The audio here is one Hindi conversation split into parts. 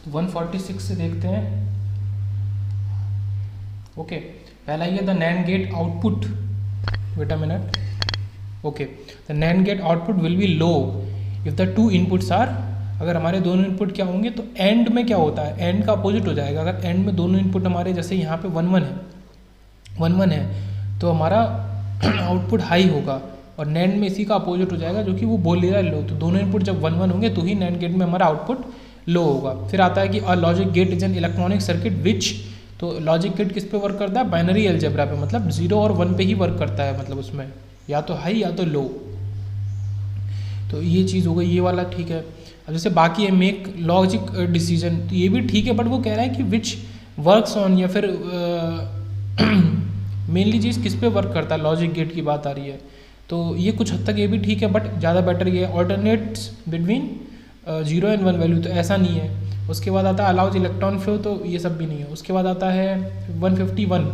तो 146 से देखते हैं। ओके, पहला ये the NAND gate output, wait a minute. Okay, the NAND gate output will be low if the two inputs are, अगर हमारे दोनों इनपुट क्या होंगे, तो एंड में क्या होता है, एंड का अपोजिट हो जाएगा। अगर एंड में दोनों इनपुट हमारे, जैसे यहाँ पे 1 1 है, 1 1 है, तो हमारा आउटपुट हाई होगा, और नैंड में इसी का अपोजिट हो जाएगा, जो कि वो बोल रहा है लो। तो दोनों इनपुट जब 1 1 होंगे तो ही नैंड गेट में हमारा आउटपुट लो होगा। फिर आता है कि a logic gate is an electronic circuit which, तो लॉजिक गेट किस पे वर्क करता है, बाइनरी अलजेब्रा पे, मतलब 0 और 1 पे ही वर्क करता है, मतलब उसमें या तो हाई या तो लो। तो ये चीज़ हो गई, ये वाला ठीक है। अब जैसे बाकी है मेक लॉजिक डिसीजन, तो ये भी ठीक है, बट वो कह रहा है कि विच वर्क्स ऑन, या फिर मेनली चीज़ किस पे वर्क करता है, लॉजिक गेट की बात आ रही है। तो ये कुछ हद तक ये भी ठीक है, बट ज़्यादा बेटर ये ऑल्टरनेट्स बिटवीन 0 एंड 1 वैल्यू, तो ऐसा नहीं है। उसके बाद आता है अलाउज इलेक्ट्रॉन फ्लो, तो ये सब भी नहीं है। उसके बाद आता है 151,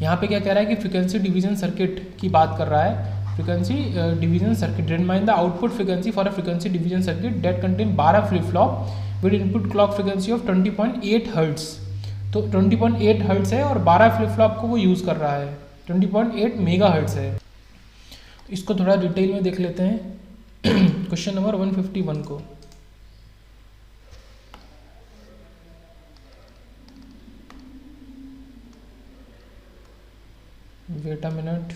यहाँ पे क्या कह रहा है कि फ्रिक्वेंसी डिवीजन सर्किट की बात कर रहा है। Frequency division circuit, determine the output frequency for a frequency division circuit that contain 12 flip flop with input clock frequency of 20.8 hertz. तो 20.8 हर्ट्ज है और 12 फ्लिप फ्लॉप को वो यूज़ कर रहा है, 20.8 मेगा हर्ट्ज है। इसको थोड़ा डिटेल में देख लेते हैं। क्वेश्चन नंबर 151 को, वेट अ मिनट।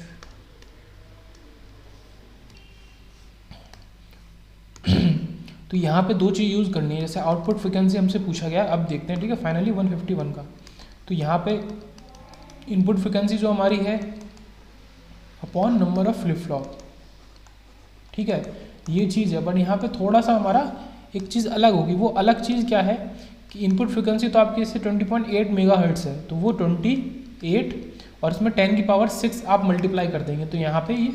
तो यहाँ पे दो चीज़ यूज़ करनी है, जैसे आउटपुट फ्रिक्वेंसी हमसे पूछा गया, अब देखते हैं, ठीक है, फाइनली 151 का। तो यहाँ पे इनपुट फ्रिक्वेंसी जो हमारी है upon number of flip flop, ठीक है, ये चीज़ है। बट यहाँ पे थोड़ा सा हमारा एक चीज़ अलग होगी। वो अलग चीज़ क्या है कि इनपुट फ्रिक्वेंसी तो आपकी इससे 20.8 मेगा हर्ट्ज है, तो वो 28 और इसमें 10 की पावर 6 आप मल्टीप्लाई कर देंगे, तो यहाँ पे ये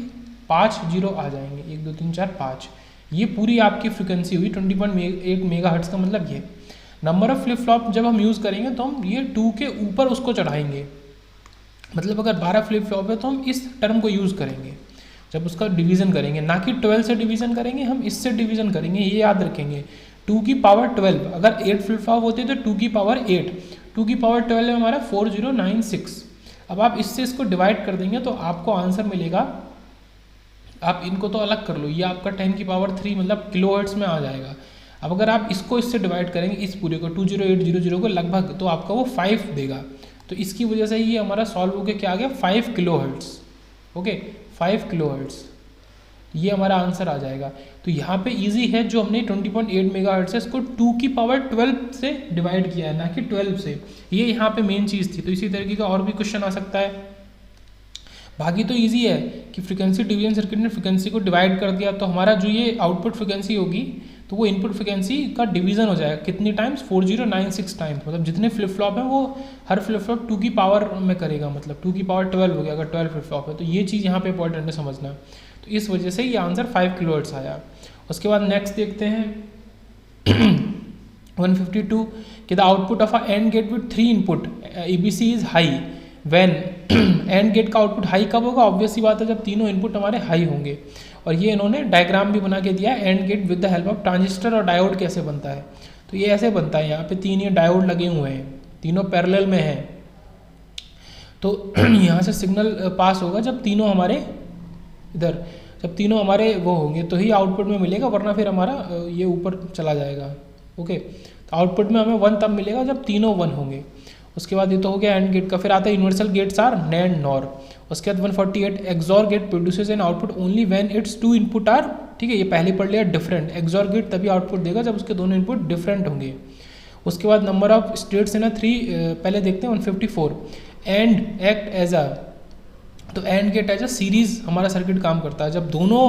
5 जीरो आ जाएंगे, 1 2 3 4 5। ये पूरी आपकी फ्रिक्वेंसी हुई 20.8 मेगा हर्ट्ज का। मतलब ये नंबर ऑफ फ्लिप फ्लॉप जब हम यूज़ करेंगे तो हम ये 2 के ऊपर उसको चढ़ाएंगे। मतलब अगर 12 फ्लिप फ्लॉप है तो हम इस टर्म को यूज़ करेंगे जब उसका डिवीज़न करेंगे, ना कि 12 से डिवीज़न करेंगे, हम इससे डिवीज़न करेंगे, ये याद रखेंगे। 2 की पावर 12, अगर 8 फ्लिप फ्लॉप होते तो 2 की पावर 8, 2 की पावर 12 में हमारा 4096। अब आप इससे इसको डिवाइड कर देंगे तो आपको आंसर मिलेगा, आप इनको तो अलग कर लो, ये आपका 10 की पावर 3 मतलब किलो हर्ट्ज में आ जाएगा। अब अगर आप इसको इससे डिवाइड करेंगे, इस पूरे को 20800 को लगभग, तो आपका वो 5 देगा। तो इसकी वजह से ये हमारा सॉल्व होकर क्या आ गया, 5 kilo hertz. Okay, 5 kilo hertz, ये हमारा आंसर आ जाएगा। तो यहाँ पे इजी है, जो हमने 20.8 मेगा हर्ट्ज है इसको 2 की पावर 12 से डिवाइड किया है, ना कि 12 से। ये यहाँ पे मेन चीज़ थी। तो इसी तरीके का और भी क्वेश्चन आ सकता है। बाकी तो इजी है कि फ्रिक्वेंसी डिवीजन सर्किट ने फ्रिक्वेंसी को डिवाइड कर दिया, तो हमारा जो ये आउटपुट फ्रिक्वेंसी होगी तो वो इनपुट फ्रिक्वेंसी का डिवीजन हो जाएगा कितनी टाइम्स, 4096 टाइम्स। मतलब जितने फ्लिप फ्लॉप हैं वो हर फ्लिप फ्लॉप 2 की पावर में करेगा, मतलब 2 की पावर 12 हो गया अगर 12 फ्लिप फ्लॉप है। तो ये चीज़ यहाँ पे इंपॉर्टेंट है समझना। तो इस वजह से ये आंसर 5 किलो हर्ट्ज आया। उसके बाद नेक्स्ट देखते हैं 152 कि the output of a AND gate with 3 input ABC is high when, AND gate का आउटपुट हाई कब होगा, ऑब्वियस सी बात है जब तीनों इनपुट हमारे हाई होंगे। और ये इन्होंने डायग्राम भी बना के दिया है, AND gate with the help of transistor और डायोड कैसे बनता है। तो ये ऐसे बनता है, यहाँ पे 3 ये डायोड लगे हुए हैं, तीनों पैरेलल में हैं। तो यहाँ से सिग्नल पास होगा जब तीनों हमारे इधर, जब तीनों हमारे वो होंगे तो ही आउटपुट में मिलेगा, वरना फिर हमारा ये ऊपर चला जाएगा। ओके, तो आउटपुट में हमें 1 तब मिलेगा जब तीनों 1 होंगे। उसके बाद ये तो हो गया एंड गेट का। फिर आता है universal gates are NAND NOR. उसके बाद 148 XOR gate produces an output only when it's 2 input are, ठीक है, ये पहले पढ़ लिया, डिफरेंट। एक्सॉर गेट तभी आउटपुट देगा जब उसके दोनों इनपुट डिफरेंट होंगे। उसके बाद नंबर ऑफ स्टेट्स इन 3, पहले देखते हैं 154 एंड एक्ट एज अ, तो AND gate as a series हमारा सर्किट काम करता है। जब दोनों,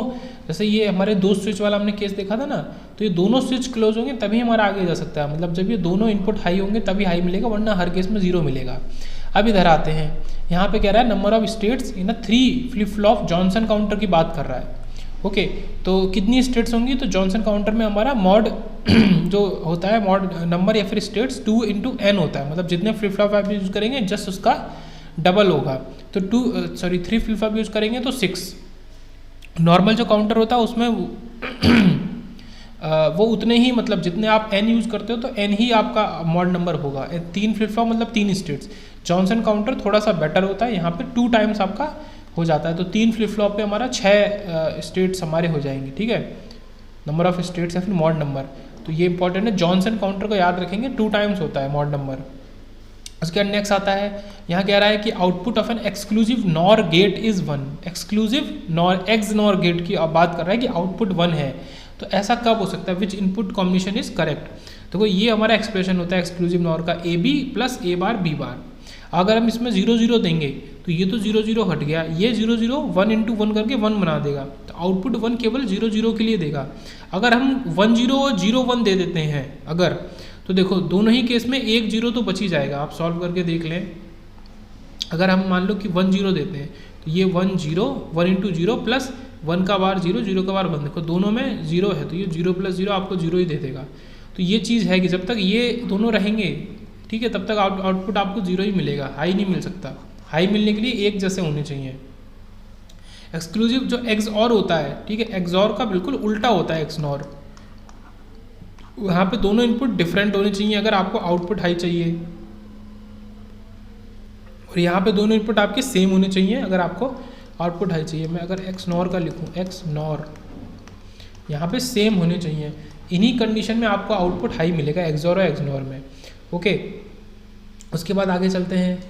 जैसे ये हमारे 2 स्विच वाला हमने केस देखा था ना, तो ये दोनों स्विच क्लोज होंगे तभी हमारा आगे जा सकता है। मतलब जब ये दोनों इनपुट हाई होंगे तभी हाई मिलेगा, वरना हर केस में 0 मिलेगा। अब इधर आते हैं, यहाँ पे कह रहा है number of states in 3 flip flop Johnson counter की बात कर रहा है। ओके, तो कितनी स्टेट्स होंगी, तो जॉनसन काउंटर में हमारा मॉड जो होता है, मॉड नंबर या फिर स्टेट्स 2 × n होता है। मतलब जितने फ्लिप फ्लॉप आप यूज़ करेंगे जस्ट उसका डबल होगा। तो 3 फ्लिप फ्लॉप यूज़ करेंगे तो 6। नॉर्मल जो काउंटर होता है उसमें वो उतने ही, मतलब जितने आप n यूज़ करते हो तो n ही आपका मॉड नंबर होगा। 3 फ्लिप फ्लॉप मतलब 3 स्टेट्स। जॉनसन काउंटर थोड़ा सा बेटर होता है, यहाँ पे 2 टाइम्स आपका हो जाता है, तो 3 फ्लिप फ्लॉप पे हमारा 6 स्टेट्स हमारे हो जाएंगे, ठीक है, नंबर ऑफ स्टेट्स या फिर मॉड नंबर। तो ये इंपॉर्टेंट है, जॉनसन काउंटर को याद रखेंगे, 2 टाइम्स होता है मॉड नंबर। उसके बाद नेक्स्ट आता है, यहाँ कह रहा है कि output of an exclusive NOR gate is 1। Exclusive NOR X NOR gate की अब बात कर रहा है कि आउटपुट 1 है, तो ऐसा कब हो सकता है, which input combination is correct. तो ये हमारा एक्सप्रेशन होता है एक्सक्लूसिव नॉर का, A B plus A bar B bar. अगर हम इसमें 0 0 देंगे तो ये तो 0 0 हट गया, ये 0 0 1 इंटू 1 करके 1 बना देगा, तो आउटपुट 1 केवल 0 0 के लिए देगा। अगर हम 1 0 और 0 1 दे देते हैं अगर, तो देखो दोनों ही केस में 1 0 तो बच ही जाएगा, आप सॉल्व करके देख लें। अगर हम मान लो कि 1 0 देते हैं तो ये 1 0 1 इंटू 0 प्लस 1 का बार 0 0 का बार 1, देखो दोनों में 0 है तो ये 0 प्लस 0 आपको 0 ही दे देगा। तो ये चीज़ है कि जब तक ये दोनों रहेंगे, ठीक है, तब तक आउटपुट आपको 0 ही मिलेगा, हाई नहीं मिल सकता। हाई मिलने के लिए एक जैसे होने चाहिए। एक्सक्लूसिव जो एक्सऑर होता है, ठीक है, एक्सऑर का बिल्कुल उल्टा होता है एक्सनॉर। वहाँ पे दोनों इनपुट डिफरेंट होने चाहिए अगर आपको आउटपुट हाई चाहिए, और यहाँ पे दोनों इनपुट आपके सेम होने चाहिए अगर आपको आउटपुट हाई चाहिए। मैं अगर एक्स नॉर का लिखूँ, एक्स नॉर यहाँ पे सेम होने चाहिए, इन्हीं कंडीशन में आपको आउटपुट हाई मिलेगा एक्सऑर और एक्सनॉर में, ओके। उसके बाद आगे चलते हैं,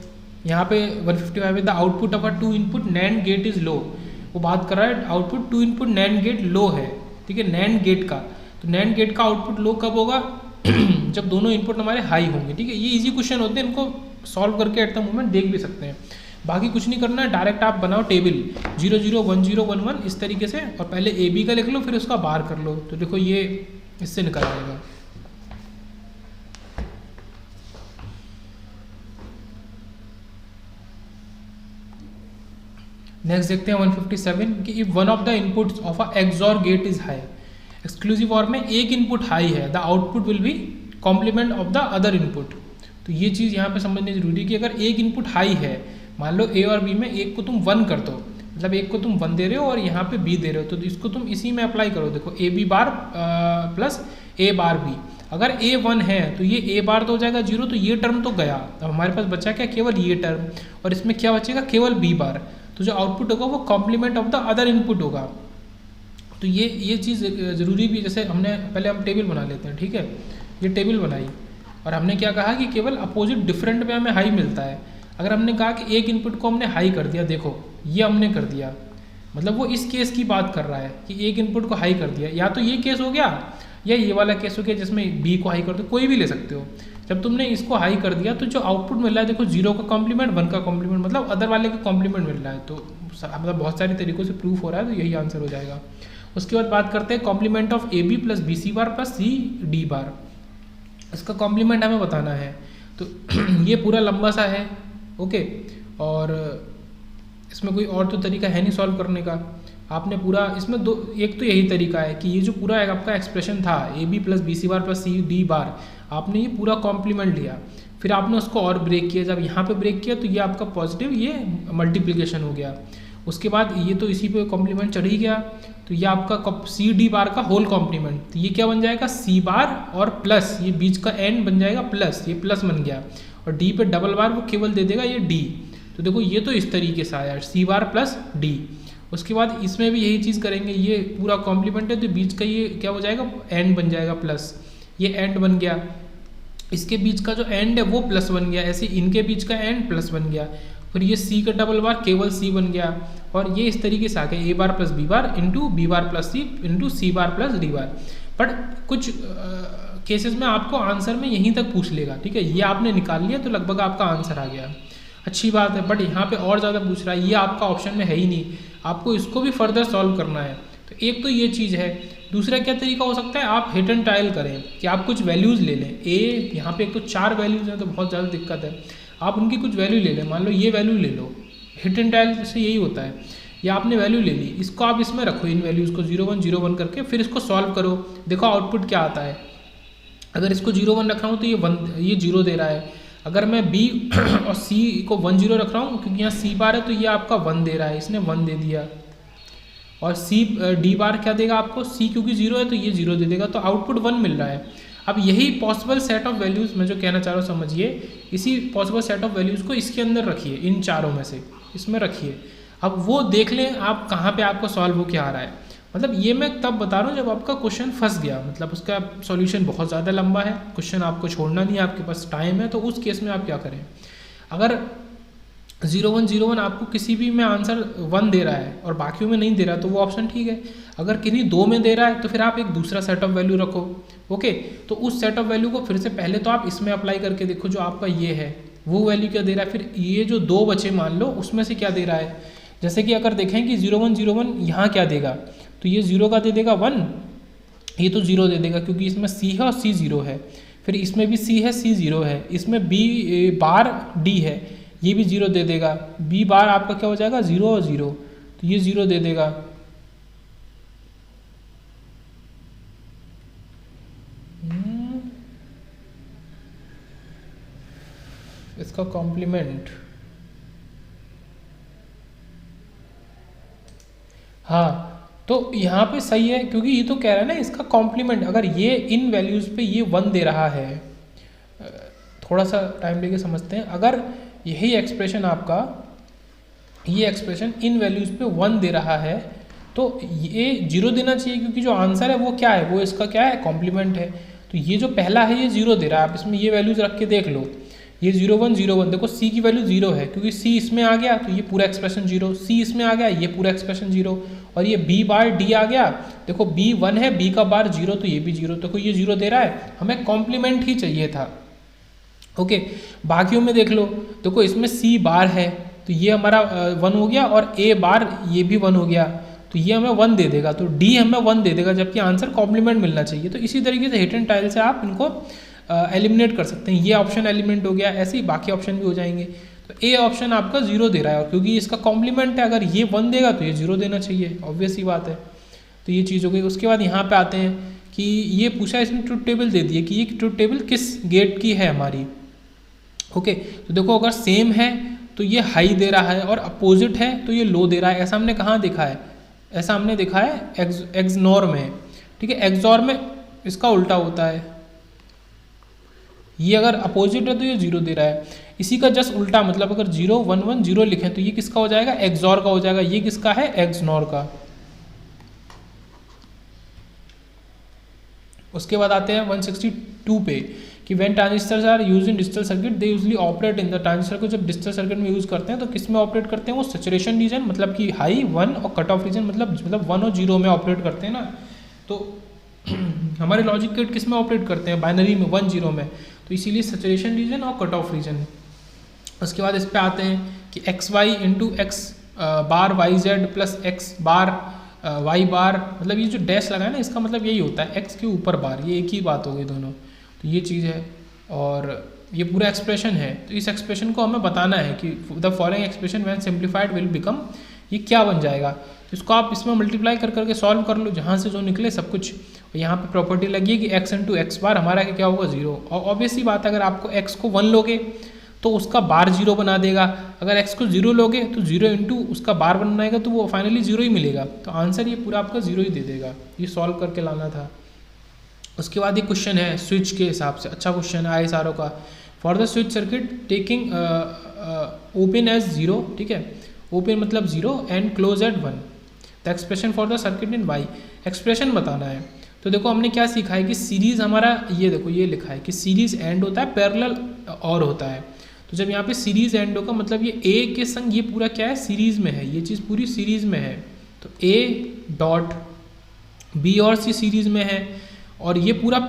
यहाँ पे 155 में the output of a 2 input NAND gate is low. वो बात कर रहा है output 2 input NAND gate low है, ठीक है, नैंड गेट का। तो नैंड गेट का आउटपुट लो कब होगा जब दोनों इनपुट हमारे हाई होंगे, ठीक है। ये इजी क्वेश्चन होते हैं, इनको सॉल्व करके एट द मोमेंट देख भी सकते हैं। बाकी कुछ नहीं करना है, डायरेक्ट आप बनाओ टेबल 0 0 1 0 1 1 इस तरीके से, और पहले ए बी का लिख लो फिर उसका बार कर लो, तो देखो ये इससे निकल आएगा। नेक्स्ट देखते हैं 157 कि if one of the inputs of a XOR gate is high. Exclusive OR में एक इनपुट हाई है, the output will be complement of the other input. तो ये चीज़ यहाँ पे समझनी जरूरी है कि अगर एक इनपुट हाई है, मान लो ए और बी में एक को तुम 1 कर दो, मतलब एक को तुम 1 दे रहे हो और यहाँ पे बी दे रहे हो, तो इसको तुम इसी में अप्लाई करो। देखो A B bar plus A bar B, अगर ए 1 है तो ये ए बार तो हो जाएगा 0, तो ये टर्म तो गया। अब हमारे पास बचा क्या, केवल ये टर्म, और इसमें क्या बचेगा, केवल बी बार। तो जो आउटपुट होगा वो complement of the other input होगा। तो ये चीज़ ज़रूरी भी, जैसे हमने पहले हम टेबल बना लेते हैं, ठीक है, ये टेबल बनाई और हमने क्या कहा कि केवल अपोजिट डिफरेंट में हमें हाई मिलता है। अगर हमने कहा कि एक इनपुट को हमने हाई कर दिया, देखो ये हमने कर दिया, मतलब वो इस केस की बात कर रहा है कि एक इनपुट को हाई कर दिया, या तो ये केस हो गया या ये वाला केस हो गया जिसमें बी को हाई कर दो, कोई भी ले सकते हो। जब तुमने इसको हाई कर दिया तो जो आउटपुट मिल रहा है, देखो 0 का कॉम्प्लीमेंट 1 का कॉम्प्लीमेंट, मतलब अदर वाले का कॉम्प्लीमेंट मिल रहा है। तो मतलब बहुत सारे तरीकों से प्रूफ हो रहा है, तो यही आंसर हो जाएगा। उसके बाद बात करते हैं complement of A B plus B C bar plus C D bar. इसका कॉम्प्लीमेंट हमें बताना है, तो ये पूरा लंबा सा है, ओके, और इसमें कोई और तो तरीका है नहीं सॉल्व करने का। आपने पूरा इसमें दो, एक तो यही तरीका है कि ये जो पूरा आपका एक्सप्रेशन था A B plus B C bar plus C D bar, आपने ये पूरा कॉम्प्लीमेंट लिया, फिर आपने उसको और ब्रेक किया। जब यहाँ पे ब्रेक किया तो ये आपका पॉजिटिव, ये मल्टीप्लिकेशन हो गया। उसके बाद ये तो इसी पे कॉम्प्लीमेंट चढ़ ही गया, तो ये आपका सी डी बार का होल कॉम्प्लीमेंट, तो ये क्या बन जाएगा, सी बार और प्लस ये बीच का एंड बन जाएगा प्लस, ये प्लस बन गया, और डी पे डबल बार वो केवल दे देगा ये डी। तो देखो ये तो इस तरीके से आया, सी बार प्लस डी। उसके बाद इसमें भी यही चीज़ करेंगे, ये पूरा कॉम्प्लीमेंट है तो बीच का ये क्या हो जाएगा, एंड बन जाएगा प्लस, ये एंड बन गया, इसके बीच का जो एंड है वो प्लस बन गया, ऐसे इनके बीच का एंड प्लस बन गया, फिर ये सी का डबल बार केवल सी बन गया, और ये इस तरीके से आ गया A bar plus B bar into B bar plus C into C bar plus D bar. But कुछ केसेस में आपको आंसर में यहीं तक पूछ लेगा, ठीक है, ये आपने निकाल लिया तो लगभग आपका आंसर आ गया, अच्छी बात है। बट यहाँ पे और ज़्यादा पूछ रहा है, ये आपका ऑप्शन में है ही नहीं, आपको इसको भी फर्दर सॉल्व करना है। तो एक तो ये चीज़ है। दूसरा क्या तरीका हो सकता है, आप हिट एंड ट्रायल करें कि आप कुछ वैल्यूज़ ले लें। ए यहाँ पे एक तो 4 वैल्यूज़ हैं तो बहुत ज़्यादा दिक्कत है, आप उनकी कुछ वैल्यू ले लें, मान लो ये वैल्यू ले लो, हिट एंड ट्रायल से यही होता है, या आपने वैल्यू ले ली, इसको आप इसमें रखो, इन वैल्यूज़ को 0 1 0 1 करके, फिर इसको सॉल्व करो, देखो आउटपुट क्या आता है। अगर इसको 0 1 रख रहा हूँ तो ये 0 दे रहा है, अगर मैं B और C को 1 0 रख रहा हूँ क्योंकि यहाँ C बार है तो ये आपका 1 दे रहा है, इसने 1 दे दिया। और सी डी बार क्या देगा आपको, सी क्योंकि 0 है तो ये 0 दे देगा, तो आउटपुट 1 मिल रहा है। अब यही पॉसिबल सेट ऑफ वैल्यूज़ मैं जो कहना चाह रहा हूँ समझिए, इसी पॉसिबल सेट ऑफ वैल्यूज़ को इसके अंदर रखिए, इन चारों में से इसमें रखिए। अब वो देख लें आप कहाँ पे आपको सॉल्व हो क्या आ रहा है। मतलब ये मैं तब बता रहा हूँ जब आपका क्वेश्चन फंस गया, मतलब उसका सॉल्यूशन बहुत ज़्यादा लंबा है, क्वेश्चन आपको छोड़ना नहीं है, आपके पास टाइम है, तो उस केस में आप क्या करें। अगर 0101 आपको किसी भी में आंसर 1 दे रहा है और बाकियों में नहीं दे रहा है तो वो ऑप्शन ठीक है। अगर किन्हीं 2 में दे रहा है तो फिर आप एक दूसरा सेट ऑफ वैल्यू रखो। ओके, तो उस सेट ऑफ वैल्यू को फिर से पहले तो आप इसमें अप्लाई करके देखो, जो आपका ये है वो वैल्यू क्या दे रहा है, फिर ये जो 2 बचे मान लो उसमें से क्या दे रहा है। जैसे कि अगर देखें कि 0101 यहाँ क्या देगा, तो ये 0 का दे देगा 1, ये तो 0 दे देगा क्योंकि इसमें सी है और सी 0 है, फिर इसमें भी सी है सी 0 है, इसमें बी बार डी है, ये भी 0 दे देगा, बी बार आपका क्या हो जाएगा 0 और 0, तो ये 0 दे देगा। इसका कॉम्प्लीमेंट, हाँ तो यहाँ पे सही है क्योंकि ये तो कह रहा है ना इसका कॉम्प्लीमेंट, अगर ये इन वैल्यूज़ पे ये 1 दे रहा है, थोड़ा सा टाइम लेके समझते हैं। अगर यही एक्सप्रेशन आपका, ये एक्सप्रेशन इन वैल्यूज़ पे 1 दे रहा है तो ये 0 देना चाहिए क्योंकि जो आंसर है वो क्या है, वो इसका क्या है कॉम्प्लीमेंट है। तो ये जो पहला है ये 0 दे रहा है, आप इसमें ये वैल्यूज़ रख के देख लो, ये 0101 देखो सी की वैल्यू 0 है क्योंकि सी इसमें आ गया तो ये पूरा एक्सप्रेशन 0, सी इसमें आ गया ये पूरा एक्सप्रेशन 0, और ये बी बार डी आ गया, देखो बी 1 है, बी का बार 0 तो ये भी 0, देखो ये 0 दे रहा है, हमें कॉम्प्लीमेंट ही चाहिए था। ओके, बाकियों में देख लो, देखो इसमें सी बार है तो ये हमारा 1 हो गया, और ए बार ये भी 1 हो गया तो ये हमें 1 दे देगा, तो डी हमें 1 दे देगा, जबकि आंसर कॉम्प्लीमेंट मिलना चाहिए। तो इसी तरीके से हिट एंड टाइल से आप इनको एलिमिनेट कर सकते हैं। ये ऑप्शन एलिमिनेट हो गया, ऐसे ही बाकी ऑप्शन भी हो जाएंगे। तो ए ऑप्शन आपका 0 दे रहा है, और क्योंकि इसका कॉम्प्लीमेंट है, अगर ये 1 देगा तो ये 0 देना चाहिए, ऑब्वियस ही बात है। तो ये चीज़ हो गई। उसके बाद यहाँ पे आते हैं कि ये पूछा, इसमें ट्रुथ टेबल दे दिए कि ये ट्रुथ टेबल किस गेट की है हमारी। ओके, तो देखो अगर सेम है तो ये हाई दे रहा है, और अपोजिट है तो ये लो दे रहा है। ऐसा हमने कहाँ देखा है, ऐसा हमने देखा है एक्सनॉर में, ठीक है। एक्सॉर में इसका उल्टा होता है, ये अगर अपोजिट है तो ये 0 दे रहा है, इसी का जस्ट उल्टा, मतलब अगर 0 1 1 0 लिखें तो ये किसका हो जाएगा, एक्सॉर का हो जाएगा। ये किसका है, एक्सनॉर का। उसके बाद आते हैं 162 पे कि when transistors are use in digital circuit they usually operate in the, transistor को जब डिजिटल सर्किट में यूज़ करते हैं तो किस में ऑपरेट करते हैं, वो सैचुरेशन रीजन मतलब कि हाई 1, और कट ऑफ रीजन मतलब 1 और 0 में ऑपरेट करते हैं ना। तो हमारे लॉजिक गेट किस में ऑपरेट करते हैं, बाइनरी में 1 0 में, तो इसीलिए सैचुरेशन रीजन और कट ऑफ रीजन। उसके बाद इस पे आते हैं कि एक्स वाई इंटू एक्स बार वाई जेड प्लस एक्स बार वाई बार, मतलब ये जो डैश लगा है ना इसका मतलब यही होता है एक्स के ऊपर बार, ये एक ही बात हो गई दोनों। तो ये चीज़ है, और ये पूरा एक्सप्रेशन है। तो इस एक्सप्रेशन को हमें बताना है कि the following expression when simplified will become, ये क्या बन जाएगा। तो इसको आप इसमें मल्टीप्लाई कर करके सॉल्व कर लो, जहाँ से जो निकले सब कुछ। यहाँ पे प्रॉपर्टी लगी है कि एक्स इंटू एक्स बार हमारा क्या होगा 0, और ऑब्वियस ही बात है अगर आपको एक्स को 1 लोगे तो उसका बार 0 बना देगा, अगर एक्स को 0 लोगे तो 0 इंटू उसका बार बनाएगा तो वो फाइनली 0 ही मिलेगा। तो आंसर ये पूरा आपका 0 ही दे देगा, ये सॉल्व करके लाना था। उसके बाद ये क्वेश्चन है स्विच के हिसाब से, अच्छा क्वेश्चन है ISRO का। For the switch circuit taking open as 0, ठीक है, ओपन मतलब 0 and close at 1, the expression for the circuit in Y, expression बताना है। तो देखो हमने क्या सीखा है कि सीरीज़ हमारा, ये देखो ये लिखा है कि सीरीज़ एंड होता है, पैरेलल और होता है। तो जब यहाँ पे सीरीज़ एंड होगा मतलब ये ए के संग ये पूरा क्या है सीरीज़ में है, ये चीज़ पूरी सीरीज़ में है। तो ए डॉट बी और सी सीरीज़ में है, और ये पूरा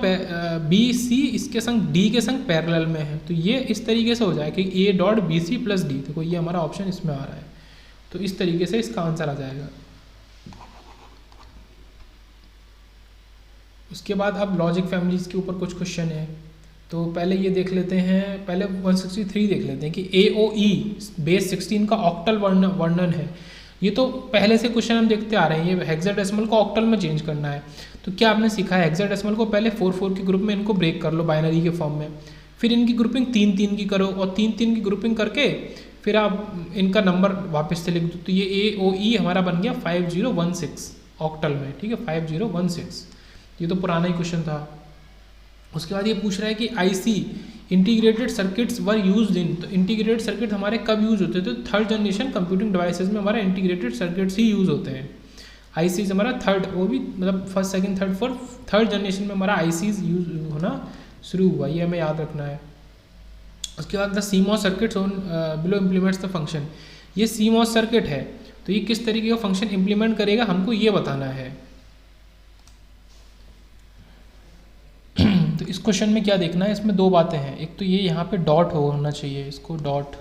बी सी इसके संग डी के संग पैरेलल में है। तो ये इस तरीके से हो जाए कि A dot B C plus D, देखो ये हमारा ऑप्शन इसमें आ रहा है। तो इस तरीके से इसका आंसर आ जाएगा। उसके बाद अब लॉजिक फैमिलीज़ के ऊपर कुछ क्वेश्चन है। तो पहले ये देख लेते हैं, पहले 163 देख लेते हैं कि AOE बेस 16 का ऑक्टल वर्णन है। ये तो पहले से क्वेश्चन हम देखते आ रहे हैं, ये हेक्साडेसिमल को ऑक्टल में चेंज करना है। तो क्या आपने सीखा है, हेक्साडेसिमल को पहले 4-4 के ग्रुप में इनको ब्रेक कर लो बाइनरी के फॉर्म में, फिर इनकी ग्रुपिंग 3-3 की करो, और 3-3 की ग्रुपिंग करके फिर आप इनका नंबर वापस से लिख दो, तो ये AOE हमारा बन गया 5016 ऑक्टल में, ठीक है 5016। ये तो पुराना ही क्वेश्चन था। उसके बाद ये पूछ रहा है कि IC integrated circuits were used in, तो इंटीग्रेटेड सर्किट हमारे कब यूज होते थे? तो थर्ड जनरेशन कंप्यूटिंग डिवाइसेस में हमारा इंटीग्रेटेड सर्किट्स ही यूज होते हैं। ICs हमारा थर्ड, वो भी मतलब first second third fourth third generation में हमारा ICs यूज होना शुरू हुआ, ये हमें याद रखना है। उसके बाद the CMOS circuits on below implements the function, ये CMOS सर्किट है तो ये किस तरीके का फंक्शन इम्प्लीमेंट करेगा हमको ये बताना है। तो इस क्वेश्चन में क्या देखना है, इसमें दो बातें हैं, एक तो ये यहाँ पे डॉट होना चाहिए, इसको डॉट,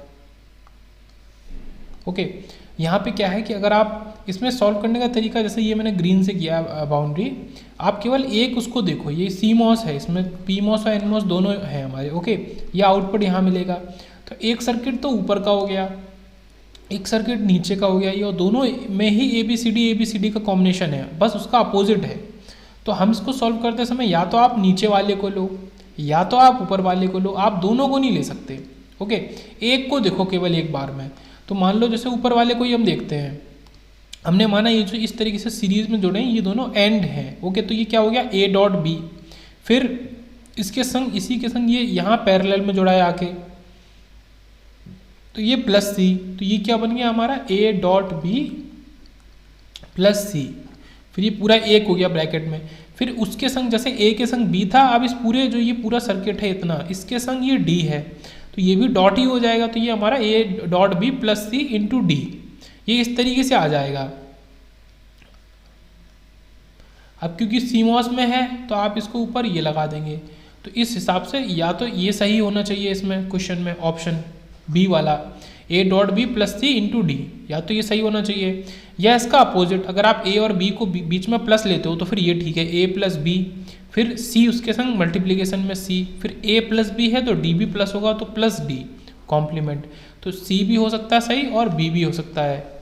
ओके। यहाँ पे क्या है कि अगर आप इसमें सॉल्व करने का तरीका, जैसे ये मैंने ग्रीन से किया बाउंड्री, आप केवल एक उसको देखो, ये CMOS है, इसमें PMOS और NMOS दोनों हैं हमारे, ओके। ये आउटपुट यहाँ मिलेगा, तो एक सर्किट तो ऊपर का हो गया, एक सर्किट नीचे का हो गया, ये दोनों में ही ABCD का कॉम्बिनेशन है, बस उसका अपोजिट है। तो हम इसको सॉल्व करते समय या तो आप नीचे वाले को लो या तो आप ऊपर वाले को लो, आप दोनों को नहीं ले सकते, ओके। एक को देखो केवल एक बार में। तो मान लो जैसे ऊपर वाले को ही हम देखते हैं, हमने माना ये जो इस तरीके से सीरीज में जुड़े हैं ये दोनों एंड हैं, ओके। तो ये क्या हो गया A.B, फिर इसके संग इसी के संग ये यहाँ पैरेलल में जुड़ा है आके, तो ये +C, तो ये क्या बन गया हमारा A.B +C, फिर ये पूरा एक हो गया ब्रैकेट में। फिर उसके संग जैसे A के संग B था, अब इस पूरे जो ये पूरा सर्किट है इतना, इसके संग ये D है तो ये भी डॉट ही हो जाएगा, तो ये हमारा A.B +C × D, ये इस तरीके से आ जाएगा। अब क्योंकि CMOS में है तो आप इसको ऊपर ये लगा देंगे, तो इस हिसाब से या तो ये सही होना चाहिए इसमें क्वेश्चन में ऑप्शन बी वाला A.B +C × D, या तो ये सही होना चाहिए, या इसका अपोजिट, अगर आप A और B को बीच में प्लस लेते हो तो फिर ये ठीक है A + B, फिर C उसके संग मल्टीप्लिकेशन में C, फिर A + B है तो D भी प्लस होगा तो +D कॉम्प्लीमेंट, तो C भी हो सकता है सही और B भी हो सकता है।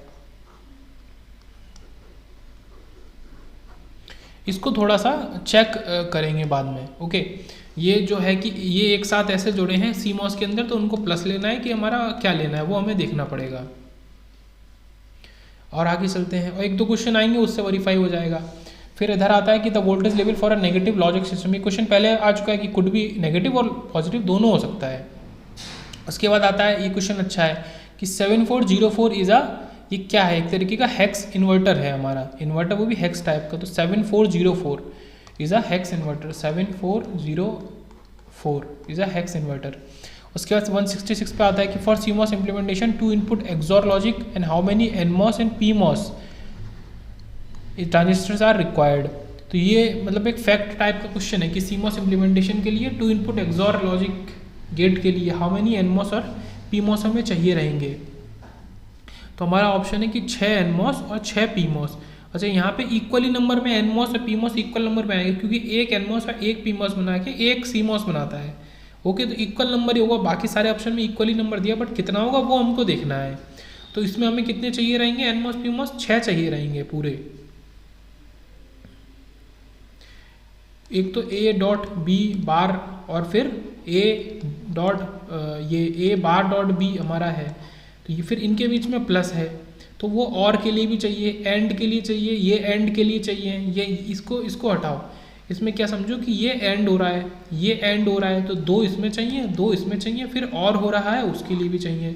इसको थोड़ा सा चेक करेंगे बाद में, ओके। ये जो है कि ये एक साथ ऐसे जुड़े हैं CMOS के अंदर, तो उनको प्लस लेना है कि हमारा क्या लेना है वो हमें देखना पड़ेगा। और आगे चलते हैं, और एक दो क्वेश्चन आएंगे उससे वेरीफाई हो जाएगा। फिर इधर आता है कि the voltage level for a negative logic system, ये क्वेश्चन पहले आ चुका है कि कुड भी नेगेटिव और पॉजिटिव दोनों हो सकता है। उसके बाद आता है ये क्वेश्चन अच्छा है कि 7404 इज़ अ, ये क्या है, एक तरीके का हेक्स इन्वर्टर है हमारा, इन्वर्टर वो भी हेक्स टाइप का, तो 7404 is a hex inverter, 7404 is a hex inverter. उसके बाद 166 पे आता है कि for CMOS implementation 2 input XOR logic and how many NMOS एंड PMOS ट्रांजिस्टर्स आर रिक्वायर्ड। तो ये मतलब एक फैक्ट टाइप का क्वेश्चन है कि CMOS इम्प्लीमेंटेशन के लिए 2 इनपुट एक्सॉर लॉजिक गेट के लिए हाउ मेनी NMOS और PMOS हमें चाहिए रहेंगे। तो हमारा ऑप्शन है कि 6 NMOS और 6 PMOS। अच्छा, यहाँ पे इक्वली नंबर में NMOS और PMOS इक्वल नंबर में आएंगे, क्योंकि एक NMOS और एक PMOS बना के एक CMOS बनाता है, ओके। तो इक्वल नंबर ही होगा, बाकी सारे ऑप्शन में इक्वली नंबर दिया, बट कितना होगा वो हमको देखना है। तो इसमें हमें कितने चाहिए रहेंगे NMOS PMOS? 6 चाहिए रहेंगे पूरे। एक तो A.B बार और फिर A.B हमारा है, तो ये फिर इनके बीच में प्लस है, तो वो और के लिए भी चाहिए, एंड के लिए चाहिए, ये एंड के लिए चाहिए, ये इसको हटाओ, इसमें क्या समझो कि ये एंड हो रहा है, ये एंड हो रहा है, तो 2 इसमें चाहिए, 2 इसमें चाहिए, फिर और हो रहा है उसके लिए भी चाहिए,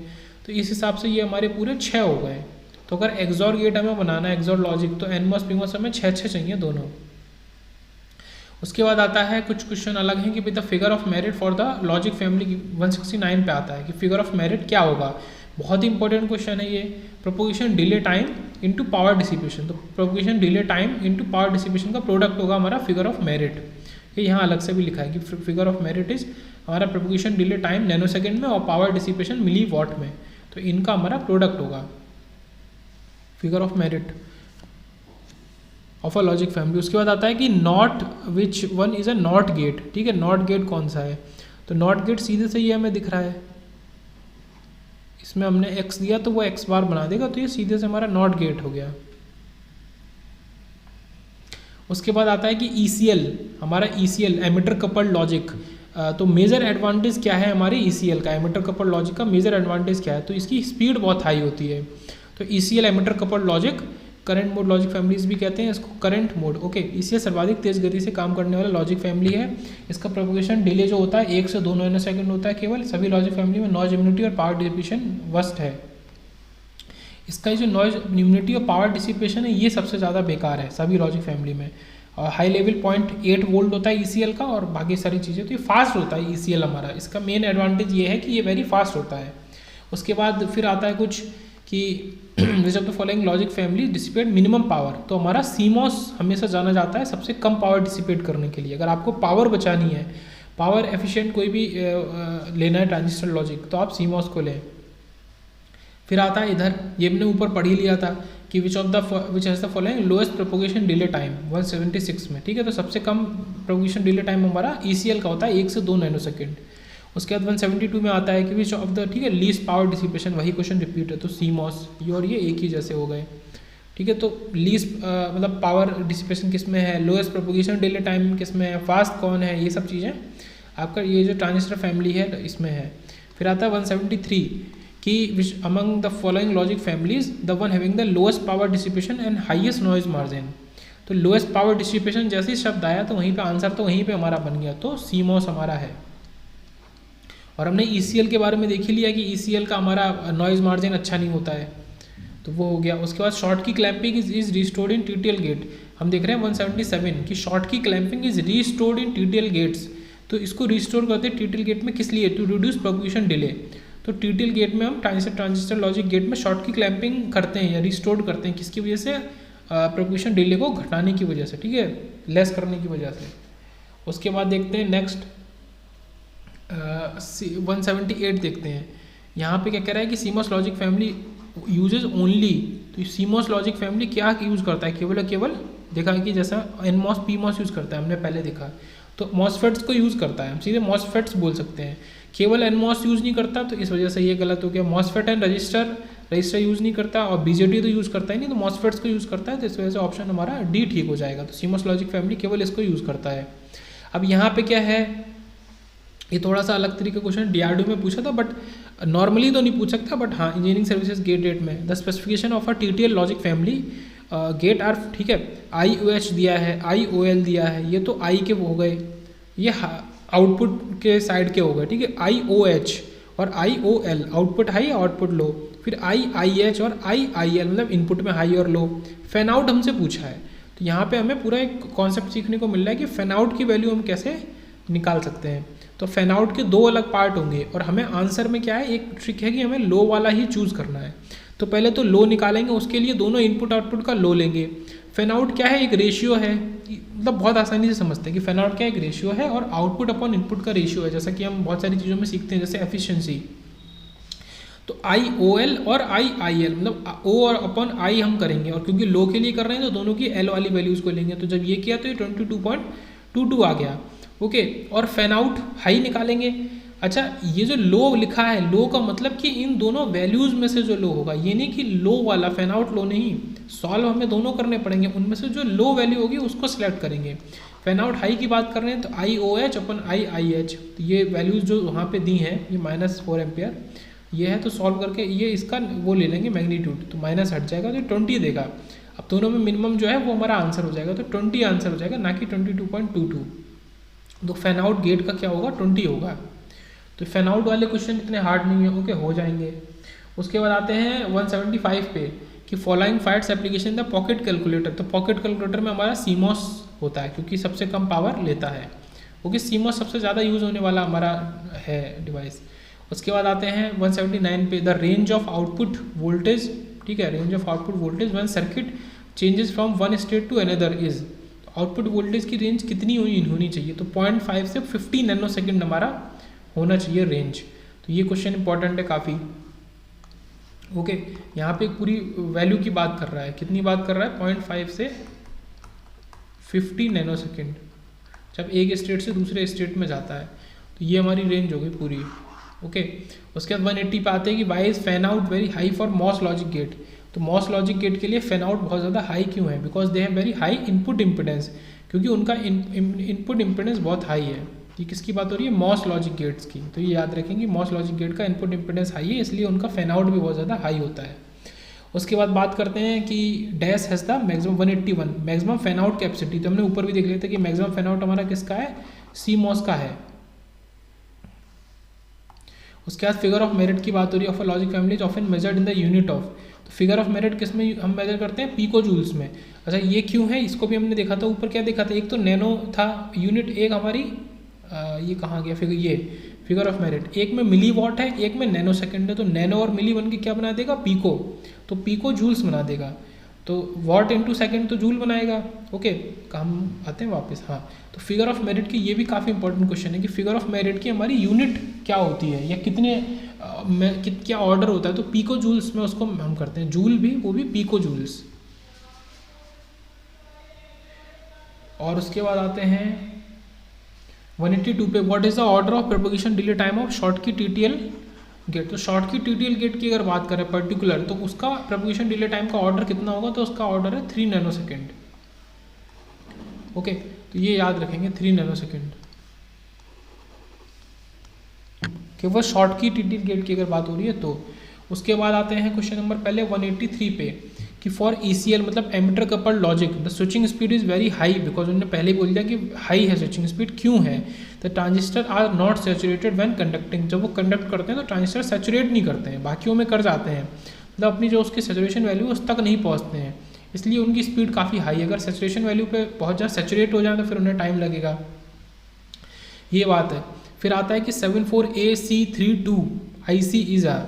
तो इस हिसाब से ये हमारे पूरे 6 हो गए। तो अगर एक्सॉर गेट हमें बनाना है, एक्सॉर लॉजिक, तो NMOS PMOS हमें 6 चाहिए दोनों। उसके बाद आता है कुछ क्वेश्चन अलग हैं कि the figure of merit for the logic family, 169 पे आता है कि फिगर ऑफ मेरिट क्या होगा। बहुत ही इंपॉर्टेंट क्वेश्चन है ये। Propagation delay time into power dissipation, तो propagation delay time into power dissipation का प्रोडक्ट होगा हमारा फिगर ऑफ मेरिट। ये यहाँ अलग से भी लिखा है कि फिगर ऑफ मेरिट इज हमारा प्रोपोगेशन डिले टाइम नैनोसेकंड में और पावर डिसिपेशन मिली वॉट में, तो इनका हमारा प्रोडक्ट होगा figure of merit of a logic family. उसके बाद आता है कि not which one is a not gate, ठीक है। नॉट गेट कौन सा है, तो नॉट गेट सीधे से ये हमें दिख रहा है, इसमें हमने x दिया तो वो x बार बना देगा, तो ये सीधे से हमारा नॉट गेट हो गया। उसके बाद आता है कि ECL, हमारा ECL एमिटर कपल्ड लॉजिक, तो मेजर एडवांटेज क्या है हमारे ECL का, एमिटर कपल्ड लॉजिक का मेजर एडवांटेज क्या है, तो इसकी स्पीड बहुत हाई होती है। तो ECL emitter coupled logic, current mode logic families भी कहते हैं इसको, करंट मोड। ओके, इससे सर्वाधिक तेज गति से काम करने वाला लॉजिक फैमिली है। इसका प्रोपगेशन डिले जो होता है 1 से 2 नैनो सेकंड होता है केवल। सभी लॉजिक फैमिली में नॉइज इम्यूनिटी और पावर डिसिपेशन वर्स्ट है। इसका जो नॉइज इम्यूनिटी और पावर डिसिपेशन है ये सबसे ज़्यादा बेकार है सभी लॉजिक फैमिली में। और हाई लेवल 0.8 वोल्ट होता है ECL का, और बाकी सारी चीज़ें, तो ये फास्ट होता है ECL हमारा। इसका मेन एडवांटेज ये है कि ये वेरी फास्ट होता है। उसके बाद फिर आता है कुछ कि which of the following logic family dissipate minimum power. तो हमारा CMOS हमेशा जाना जाता है सबसे कम पावर डिसिपेट करने के लिए। अगर आपको पावर बचानी है, पावर एफिशिएंट कोई भी लेना है ट्रांजिस्टर लॉजिक, तो आप CMOS को लें। फिर आता है इधर, ये हमने ऊपर पढ़ ही लिया था कि which has the following lowest propagation delay time 176 में, ठीक है। तो सबसे कम प्रोपोगेशन डिले टाइम हमारा ECL का होता है 1 से 2 नैनो सेकेंड। उसके बाद 172 में आता है कि विच ऑफ द, ठीक है, लीस्ट पावर डिसिपेशन, वही क्वेश्चन रिपीट है। तो CMOS, ये और ये एक ही जैसे हो गए, ठीक है। तो लीस्ट मतलब पावर डिसिपेशन किस में है, लोएस्ट प्रोपोगेशन डिले टाइम किस में है, फास्ट कौन है, ये सब चीज़ें आपका ये जो ट्रांजिस्टर फैमिली है इसमें है। फिर आता है 173 कि which among the following logic families the one having the lowest power dissipation and highest noise margin. तो लोएस्ट पावर डिसिपेशन जैसे ही शब्द आया तो वहीं पे आंसर तो वहीं पे हमारा बन गया, तो CMOS हमारा है। और हमने ECL के बारे में देख ही लिया कि ECL का हमारा नॉइज मार्जिन अच्छा नहीं होता है, तो वो हो गया। उसके बाद Schottky clamping is restored in TTL gate. हम देख रहे हैं 177 कि Schottky clamping is restored in TTL gates. तो इसको रिस्टोर करते हैं TTL गेट में, किस लिए, टू रिड्यूस प्रोपोगेशन डिले। तो TTL गेट में हम ट्रांजिस्टर लॉजिक गेट में शॉर्ट की क्लैंपिंग करते हैं या रिस्टोर करते हैं, किसकी वजह से, प्रोपोगेशन डिले को घटाने की वजह से, ठीक है, लेस करने की वजह से। उसके बाद देखते हैं नेक्स्ट 178 देखते हैं। यहाँ पे क्या कह रहा है कि CMOS logic family uses only. तो CMOS लॉजिक फैमिली क्या यूज़ करता है, केवल और केवल देखा कि जैसा NMOS PMOS यूज़ करता है, हमने पहले देखा। तो MOSFETs को यूज़ करता है, हम सीधे MOSFETs बोल सकते हैं। केवल NMOS यूज़ नहीं करता, तो इस वजह से ये गलत हो गया। MOSFET एंड रजिस्टर यूज़ नहीं करता, और BJT तो यूज़ करता ही नहीं, तो MOSFETs को यूज़ करता है, तो इस वजह से ऑप्शन हमारा D ठीक हो जाएगा। तो CMOS लॉजिक फैमिली केवल इसको यूज़ करता है। अब यहाँ पे क्या है, ये थोड़ा सा अलग तरीके का क्वेश्चन DRDO में पूछा था, बट नॉर्मली तो नहीं पूछ सकता, बट हाँ इंजीनियरिंग सर्विसेज गेट डेट में the specification of a TTL logic family gate are, ठीक है, IOH दिया है, IOL दिया है, ये तो I के वो हो गए, ये आउटपुट के साइड के हो गए, ठीक है, IOH और IOL, output high output low. फिर IIH और IIL मतलब इनपुट में हाई और लो। फैन आउट हमसे पूछा है, तो यहाँ पे हमें पूरा एक कॉन्सेप्ट सीखने को मिल रहा है कि फैन आउट की वैल्यू हम कैसे निकाल सकते हैं। तो फैन आउट के 2 अलग पार्ट होंगे, और हमें आंसर में क्या है, एक ट्रिक है कि हमें लो वाला ही चूज़ करना है। तो पहले तो लो निकालेंगे, उसके लिए दोनों इनपुट आउटपुट का लो लेंगे। फैन आउट क्या है, एक रेशियो है, मतलब बहुत आसानी से समझते हैं कि फैन आउट क्या एक रेशियो है, और आउटपुट अपॉन इनपुट का रेशियो है, जैसा कि हम बहुत सारी चीज़ों में सीखते हैं, जैसे एफिशिएंसी। तो IOL और IIL मतलब O और अपॉन I हम करेंगे, और क्योंकि लो के लिए कर रहे हैं तो दोनों की L वाली वैल्यूज़ को लेंगे। तो जब ये किया तो ये 22.22 आ गया, ओके। और फैन आउट हाई निकालेंगे। अच्छा, ये जो लो लिखा है, लो का मतलब कि इन दोनों वैल्यूज़ में से जो लो होगा, ये नहीं कि लो वाला, फैन आउट लो नहीं, सॉल्व हमें दोनों करने पड़ेंगे, उनमें से जो लो वैल्यू होगी उसको सिलेक्ट करेंगे। फैन आउट हाई की बात कर रहे हैं तो IOH अपन IIH, तो ये वैल्यूज़ जो वहाँ पे दी हैं, ये -4 एम्पियर ये है, तो सॉल्व करके ये इसका वो ले लेंगे मैग्नीट्यूड, तो माइनस हट जाएगा तो 20 देगा। अब दोनों में मिनिमम जो है वो हमारा आंसर हो जाएगा, तो 20 आंसर हो जाएगा, ना कि 22.22। तो फैन आउट गेट का क्या होगा, 20 होगा। तो फैन आउट वाले क्वेश्चन इतने हार्ड नहीं है, ओके, हो जाएंगे। उसके बाद आते हैं 175 पे कि following fights application the pocket calculator. तो पॉकेट कैलकुलेटर में हमारा CMOS होता है, क्योंकि सबसे कम पावर लेता है, क्योंकि CMOS सबसे ज़्यादा यूज़ होने वाला हमारा है डिवाइस। उसके बाद आते हैं 179 पे, the range of output voltage, ठीक है, range of output voltage when circuit changes from one state to another is. Output voltage की रेंज कितनी होनी चाहिए, तो 0.5 से 50 नैनो सेकेंड हमारा होना चाहिए रेंज। तो ये क्वेश्चन इंपॉर्टेंट है काफ़ी, ओके। यहाँ पे पूरी वैल्यू की बात कर रहा है, कितनी बात कर रहा है, 0.5 से 50 नैनो सेकेंड जब एक स्टेट से दूसरे स्टेट में जाता है, तो ये हमारी रेंज होगी पूरी, ओके। उसके बाद 180 पे आते हैं कि Y is fan out very high for MOS logic gate. तो MOS लॉजिक गेट के लिए फैन आउट बहुत ज़्यादा हाई क्यों है, because they have very high input impedance, क्योंकि उनका इनपुट इम्पिडेंस बहुत हाई है, ये किसकी बात हो रही है? मॉस लॉजिक गेट्स की। तो ये याद रखेंगे, मॉस लॉजिक गेट का इनपुट इम्पीडेंस हाई है, इसलिए उनका फैन आउट भी बहुत ज़्यादा हाई होता है। उसके बाद बात करते हैं कि dash has the maximum 181 maximum fan out capacity. तो हमने ऊपर भी देख लिया था कि मैक्सिमम फैन आउट हमारा किसका है? सी मॉस का है। उसके बाद फिगर ऑफ मेरिट की बात हो रही है of a logic family is often measured in the unit of. तो फिगर ऑफ मेरिट किस में हम मेजर करते हैं? पिको जूल्स में। अच्छा, ये क्यों है? इसको भी हमने देखा था, ऊपर क्या देखा था? एक तो नैनो था यूनिट, एक हमारी ये कहाँ गया फिगर, ये फिगर ऑफ मेरिट, एक में मिली वॉट है, एक में नैनो सेकेंड है। तो नैनो और मिली बन के क्या बना देगा? पिको। तो पिको जूल्स बना देगा। तो वॉट इंटू सेकेंड तो जूल बनाएगा। ओके, हम आते हैं वापस। हाँ, तो फिगर ऑफ मेरिट की ये भी काफ़ी इंपॉर्टेंट क्वेश्चन है कि फिगर ऑफ मेरिट की हमारी यूनिट क्या होती है या कितने क्या ऑर्डर होता है? तो पिको जूल्स में उसको हम करते हैं, जूल भी, वो भी पिको जूल्स। और उसके बाद आते हैं 182 पे, what is the order of propagation delay time of short की टीटीएल गेट। तो शॉर्ट की टीटीएल गेट की अगर बात करें पर्टिकुलर, तो उसका प्रोपगेशन डिले टाइम का ऑर्डर कितना होगा? तो उसका ऑर्डर है 3 नैनो सेकेंड। ओके, तो ये याद रखेंगे 3 नैनो सेकेंड। केवल शॉर्ट की टीटीएल गेट की अगर बात हो रही है तो। उसके बाद आते हैं क्वेश्चन नंबर पहले 183 पे कि फॉर ECL मतलब emitter coupled logic the switching speed is very high, because उन्होंने पहले ही बोल दिया कि हाई है स्विचिंग स्पीड। क्यों है? The transistor are not saturated when conducting. जब वो कंडक्ट करते हैं तो ट्रांजिस्टर सैचुरेट नहीं करते हैं, बाकियों में कर जाते हैं, मतलब अपनी जो उसकी सैचुरेशन वैल्यू उस तक नहीं पहुँचते हैं, इसलिए उनकी स्पीड काफ़ी हाई है। अगर सैचुरेशन वैल्यू पे पहुँच जाए, सैचुरेट हो जाए, तो फिर उन्हें टाइम लगेगा, ये बात है। फिर आता है कि 74AC32 IC इज़ आ,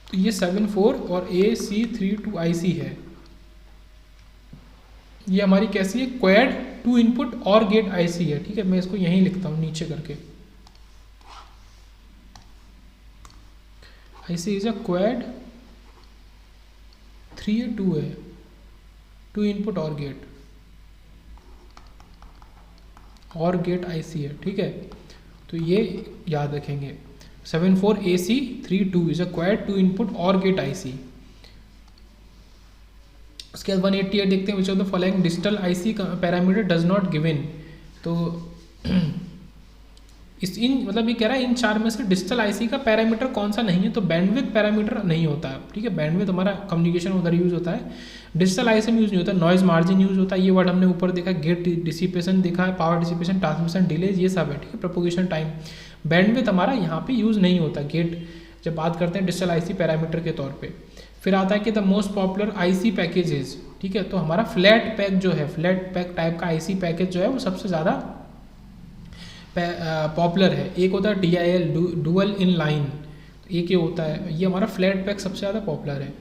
तो ये 74 और AC32 IC है, ये हमारी कैसी है? क्वेड 2 इनपुट और गेट IC है। ठीक है, मैं इसको यहीं लिखता हूँ नीचे करके, IC इज अ क्वेड 3 या 2 है, 2 इनपुट और गेट IC है। ठीक है, तो ये याद रखेंगे 74AC32 is a quad 2 input और गेट IC। उसके बाद 188 देखते हैं, विच of the following digital IC parameter does not given. तो मतलब ये कह रहा है इन 4 में से डिजिटल IC का पैरामीटर कौन सा नहीं है? तो बैंडविड्थ पैरामीटर नहीं होता है। ठीक है, बैंडविड्थ हमारा कम्युनिकेशन उधर यूज होता है, डिजिटल IC में यूज नहीं होता। नॉइज मार्जिन यूज होता है, ये वर्ड हमने ऊपर देखा, गेट डिसिपेशन देखा है, पावर डिसिपेशन, ट्रांसमिशन डिलेज, ये सब है। ठीक है, प्रोपोगेशन टाइम, बैंडविड्थ हमारा यहाँ पे यूज़ नहीं होता गेट जब बात करते हैं डिजिटल IC पैरामीटर के तौर पे। फिर आता है कि the most popular IC packages. ठीक है, तो हमारा फ्लैट पैक जो है, फ्लैट पैक टाइप का IC पैकेज जो है वो सबसे ज़्यादा पॉपुलर है। एक होता है DIL डुअल इन लाइन, एक ये होता है, ये हमारा फ्लैट पैक सबसे ज़्यादा पॉपुलर है।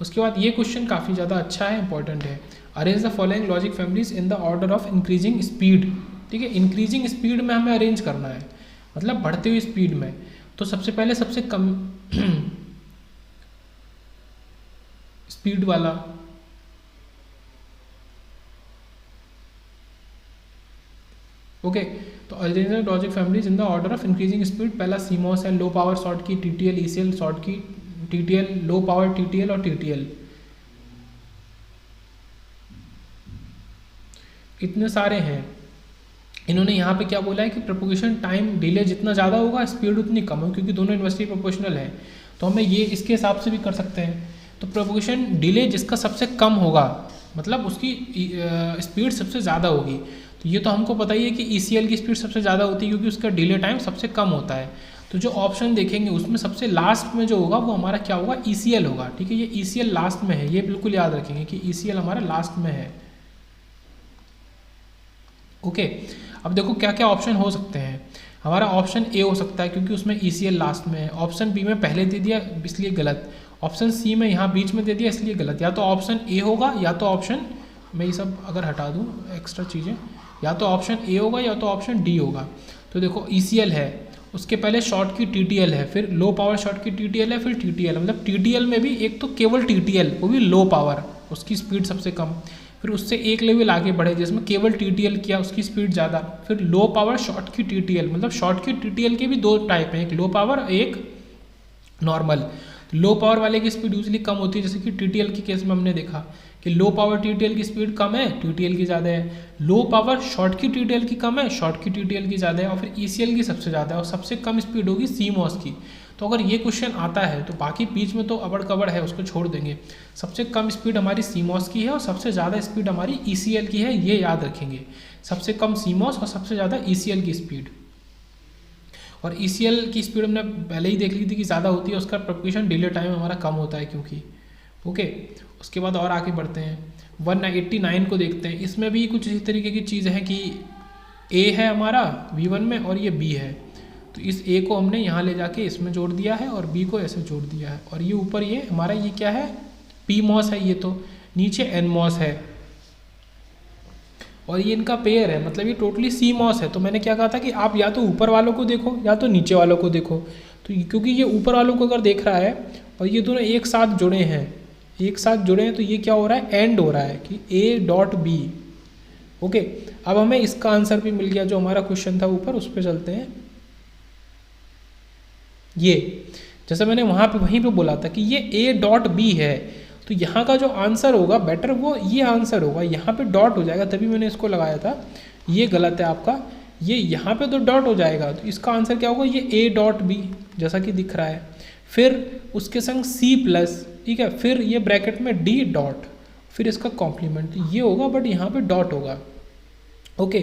उसके बाद ये क्वेश्चन काफ़ी ज़्यादा अच्छा है, इंपॉर्टेंट है। Arrange the following logic families in the order of increasing speed. ठीक है, इंक्रीजिंग स्पीड में हमें अरेंज करना है, मतलब बढ़ते हुई स्पीड में। तो सबसे पहले सबसे कम स्पीड वाला, ओके, तो arrange the logic families in the order of increasing speed. पहला CMOS है, लो पावर शॉर्ट की TTL, ECL शॉर्ट की TTL, लो पावर TTL और TTL। इतने सारे हैं। इन्होंने यहाँ पे क्या बोला है कि प्रोपोगेशन टाइम डिले जितना ज़्यादा होगा स्पीड उतनी कम हो, क्योंकि दोनों इन्वर्सली प्रोपोर्शनल है। तो हमें ये इसके हिसाब से भी कर सकते हैं। तो प्रोपोगेशन डिले जिसका सबसे कम होगा, मतलब उसकी स्पीड सबसे ज़्यादा होगी। तो ये तो हमको पता ही है कि ECL की स्पीड सबसे ज़्यादा होती है, क्योंकि उसका डिले टाइम सबसे कम होता है। तो जो ऑप्शन देखेंगे उसमें सबसे लास्ट में जो होगा वो हमारा क्या होगा? ECL होगा। ठीक है, ये ECL लास्ट में है, ये बिल्कुल याद रखेंगे कि ECL हमारा लास्ट में है। ओके, अब देखो क्या क्या ऑप्शन हो सकते हैं। हमारा ऑप्शन A हो सकता है, क्योंकि उसमें ECL लास्ट में है। ऑप्शन B में पहले दे दिया इसलिए गलत। ऑप्शन C में यहाँ बीच में दे दिया इसलिए गलत। या तो ऑप्शन A होगा, या तो ऑप्शन, मैं ये सब अगर हटा दूँ एक्स्ट्रा चीज़ें, या तो ऑप्शन A होगा या तो ऑप्शन D होगा। तो देखो ECL है, उसके पहले शॉर्ट की TTL है, फिर लो पावर शॉर्ट की TTL है, फिर TTL, मतलब TTL में भी एक तो केवल TTL, वो भी लो पावर, उसकी स्पीड सबसे कम। फिर उससे एक लेवल आगे बढ़े जिसमें केवल TTL किया, उसकी स्पीड ज़्यादा। फिर लो पावर शॉर्ट की TTL, मतलब शॉर्ट की TTL के भी 2 टाइप हैं, एक लो पावर एक नॉर्मल। लो पावर वाले की स्पीड यूजली कम होती है, जैसे कि TTL के केस में हमने देखा कि लो पावर TTL की स्पीड कम है, TTL की ज़्यादा है, लो पावर शॉर्ट की TTL की कम है, शॉर्ट की TTL की ज़्यादा है, और फिर ECL की सबसे ज़्यादा है, और सबसे कम स्पीड होगी CMOS की। तो अगर ये क्वेश्चन आता है तो बाकी बीच में तो अबड़ कबड़ है, उसको छोड़ देंगे। सबसे कम स्पीड हमारी CMOS की है और सबसे ज़्यादा स्पीड हमारी ECL की है, ये याद रखेंगे। सबसे कम CMOS और सबसे ज़्यादा ECL की स्पीड। और ECL की स्पीड हमने पहले ही देख ली थी कि ज़्यादा होती है, उसका प्रोपगेशन डिले टाइम हमारा कम होता है क्योंकि। ओके, उसके बाद और आगे बढ़ते हैं, 189 को देखते हैं। इसमें भी कुछ इसी तरीके की चीज़ है कि A है हमारा V1 में और ये B है, तो इस A को हमने यहाँ ले जाके इसमें जोड़ दिया है और B को ऐसे जोड़ दिया है, और ये ऊपर ये हमारा ये क्या है, PMOS है, ये तो नीचे NMOS है, और ये इनका पेयर है, मतलब ये टोटली CMOS है। तो मैंने क्या कहा था कि आप या तो ऊपर वालों को देखो या तो नीचे वालों को देखो। तो क्योंकि ये ऊपर वालों को अगर देख रहा है और ये दोनों एक साथ जुड़े हैं, एक साथ जुड़े हैं, तो ये क्या हो रहा है, एंड हो रहा है कि A.B। ओके, अब हमें इसका आंसर भी मिल गया जो हमारा क्वेश्चन था ऊपर, उस पर चलते हैं। ये जैसे मैंने वहाँ पे वहीं पे बोला था कि ये A.B है, तो यहाँ का जो आंसर होगा बेटर वो ये आंसर होगा, यहाँ पे डॉट हो जाएगा, तभी मैंने इसको लगाया था। ये गलत है आपका, ये यहाँ पे तो डॉट हो जाएगा, तो इसका आंसर क्या होगा, ये A.B जैसा कि दिख रहा है, फिर उसके संग C+, ठीक है, फिर ये ब्रैकेट में D डॉट, फिर इसका कॉम्प्लीमेंट, ये होगा बट यहाँ पे डॉट होगा। ओके,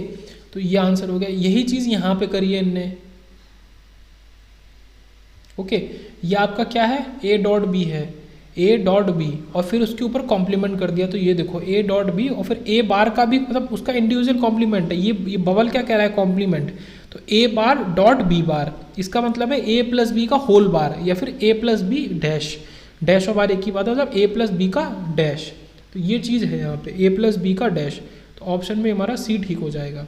तो ये आंसर हो गया। यही चीज़ यहाँ पे करी है इनने। ओके, ये आपका क्या है, A.B है, A.B, और फिर उसके ऊपर कॉम्प्लीमेंट कर दिया, तो ये देखो A.B, और फिर A बार का भी मतलब उसका इंडिविजुअल कॉम्प्लीमेंट है। ये बबल क्या कह रहा है, कॉम्प्लीमेंट, तो A.B, इसका मतलब है A+B का होल बार, या फिर A+B डैश, डैश और बार एक ही बात है, मतलब A+B का डैश। तो ये चीज़ है यहाँ पे A+B का डैश, तो ऑप्शन में हमारा C ठीक हो जाएगा।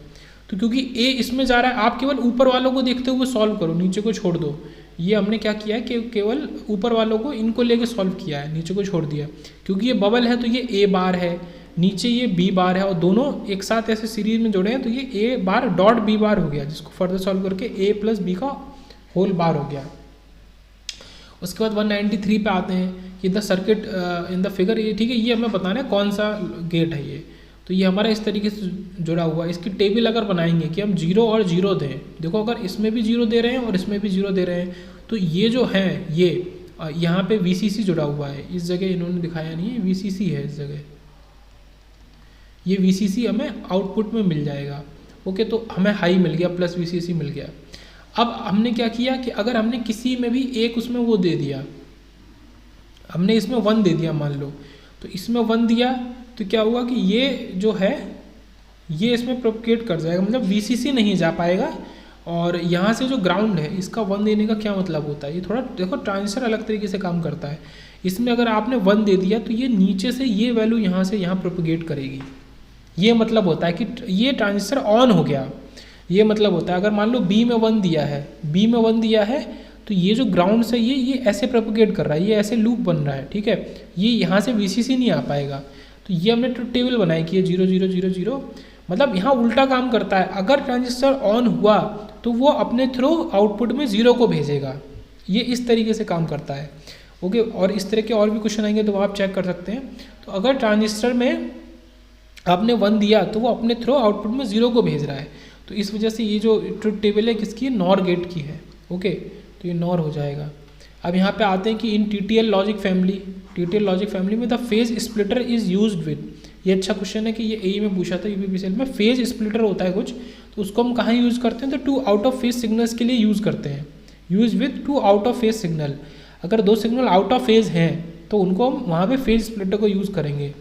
तो क्योंकि A इसमें जा रहा है, आप केवल ऊपर वालों को देखते हुए सॉल्व करो, नीचे को छोड़ दो। ये हमने क्या किया है कि केवल ऊपर वालों को इनको लेके सॉल्व किया है, नीचे को छोड़ दिया। क्योंकि ये बबल है तो ये A बार है, नीचे ये B बार है, और दोनों एक साथ ऐसे सीरीज में जुड़े हैं, तो ये A.B बार हो गया, जिसको फर्दर सॉल्व करके A+B का होल बार हो गया। उसके बाद 193 पे आते हैं कि the circuit in the figure, ये ठीक है, ये हमें बताना है कौन सा गेट है ये। तो ये हमारा इस तरीके से जुड़ा हुआ है। इसकी टेबल अगर बनाएंगे कि हम 0 और 0 दें, देखो अगर इसमें भी 0 दे रहे हैं और इसमें भी 0 दे रहे हैं, तो ये जो है ये यहाँ पे VCC जुड़ा हुआ है, इस जगह इन्होंने दिखाया नहीं है, VCC है इस जगह, ये VCC हमें आउटपुट में मिल जाएगा। ओके, तो हमें हाई मिल गया, प्लस VCC मिल गया। अब हमने क्या किया कि अगर हमने किसी में भी एक उसमें वो दे दिया, हमने इसमें 1 दे दिया मान लो, तो इसमें 1 दिया तो क्या हुआ कि ये जो है ये इसमें प्रोपगेट कर जाएगा, मतलब VCC नहीं जा पाएगा। और यहाँ से जो ग्राउंड है इसका 1 देने का क्या मतलब होता है, ये थोड़ा देखो ट्रांजिस्टर अलग तरीके से काम करता है। इसमें अगर आपने 1 दे दिया तो ये नीचे से ये वैल्यू यहाँ से यहाँ प्रोपगेट करेगी, ये मतलब होता है कि ये ट्रांजिस्टर ऑन हो गया। ये मतलब होता है अगर मान लो B में 1 दिया है, B में 1 दिया है, तो ये जो ग्राउंड से ये ऐसे प्रोपगेट कर रहा है, ये ऐसे लूप बन रहा है, ठीक है, ये यहाँ से VCC नहीं आ पाएगा। तो ये हमने टेबल बनाई कि ये 0 0 0 0, मतलब यहाँ उल्टा काम करता है। अगर ट्रांजिस्टर ऑन हुआ तो वो अपने थ्रू आउटपुट में 0 को भेजेगा, ये इस तरीके से काम करता है। ओके, और इस तरह के और भी क्वेश्चन आएंगे तो आप चेक कर सकते हैं। तो अगर ट्रांजिस्टर में आपने 1 दिया तो वो अपने थ्रू आउटपुट में 0 को भेज रहा है, तो इस वजह से ये जो ट्रुथ टेबल है किसकी, नॉर गेट की है। ओके, तो ये नॉर हो जाएगा। अब यहाँ पे आते हैं कि इन TTL लॉजिक फैमिली में the phase splitter is used with, ये अच्छा क्वेश्चन है कि ये AE में पूछा था UPPCL में, फेज स्प्लिटर होता है कुछ, तो उसको हम कहाँ यूज़ करते हैं, तो 2 आउट ऑफ फेज सिग्नल्स के लिए यूज़ करते हैं, use with 2 out of phase signal. अगर 2 सिग्नल आउट ऑफ फेज हैं तो उनको हम वहाँ पे फेज स्प्लिटर को यूज़ करेंगे।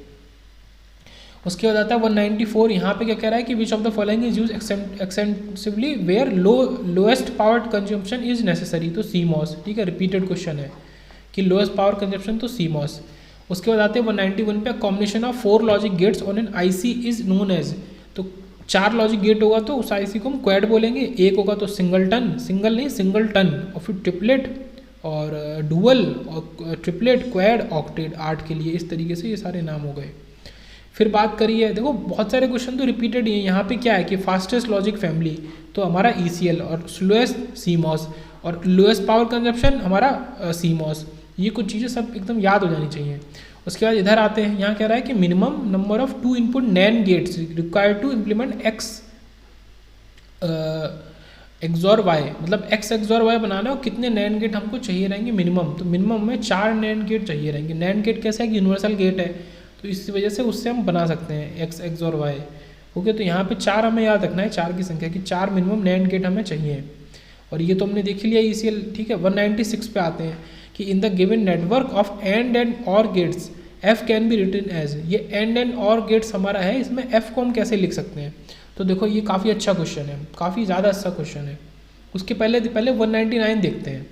उसके बाद आता है 194, यहाँ पे क्या कह रहा है कि which of the following is use extensively where lowest power consumption is necessary, तो CMOS, ठीक है, रिपीटेड क्वेश्चन है कि लोएस्ट पावर कंजम्पशन तो CMOS। उसके बाद आते हैं 191 पे, combination of 4 logic gates on an IC is known as, तो 4 लॉजिक गेट होगा तो उस IC को हम क्वैड बोलेंगे, एक होगा तो सिंगल टन, और फिर ट्रिपलेट और डुअल और ट्रिपलेट, क्वैड, ऑक्टेट, 8 के लिए। इस तरीके से ये सारे नाम हो गए। फिर बात करिए, देखो बहुत सारे क्वेश्चन तो रिपीटेड ही हैं। यहाँ पे क्या है कि फास्टेस्ट लॉजिक फैमिली तो हमारा ECL, और स्लोएस्ट CMOS, और लोएस्ट पावर कंजप्शन हमारा CMOS। ये कुछ चीज़ें सब एकदम याद हो जानी चाहिए। उसके बाद इधर आते हैं, यहाँ कह रहा है कि minimum number of 2 input NAND gates required to implement X XOR Y, मतलब एक्स एक्सॉर वाई बनाना है और कितने नैंड गेट हमको चाहिए रहेंगे मिनिमम। तो मिनिमम में 4 नैंड गेट चाहिए रहेंगे। नैंड गेट कैसा है कि यूनिवर्सल गेट है, तो इस वजह से उससे हम बना सकते हैं एक्स एक्सॉर वाई। ओके, तो यहाँ पे 4 हमें याद रखना है, 4 की संख्या की 4 मिनिमम नैंड गेट हमें चाहिए। और ये तो हमने देख लिया ECL, ठीक है। 196 पे आते हैं कि in the given network of and or gates F can be written as, ये एंड और गेट्स हमारा है, इसमें एफ को हम कैसे लिख सकते हैं। तो देखो ये काफ़ी अच्छा क्वेश्चन है, काफ़ी ज़्यादा अच्छा क्वेश्चन है। उसके पहले 199 देखते हैं।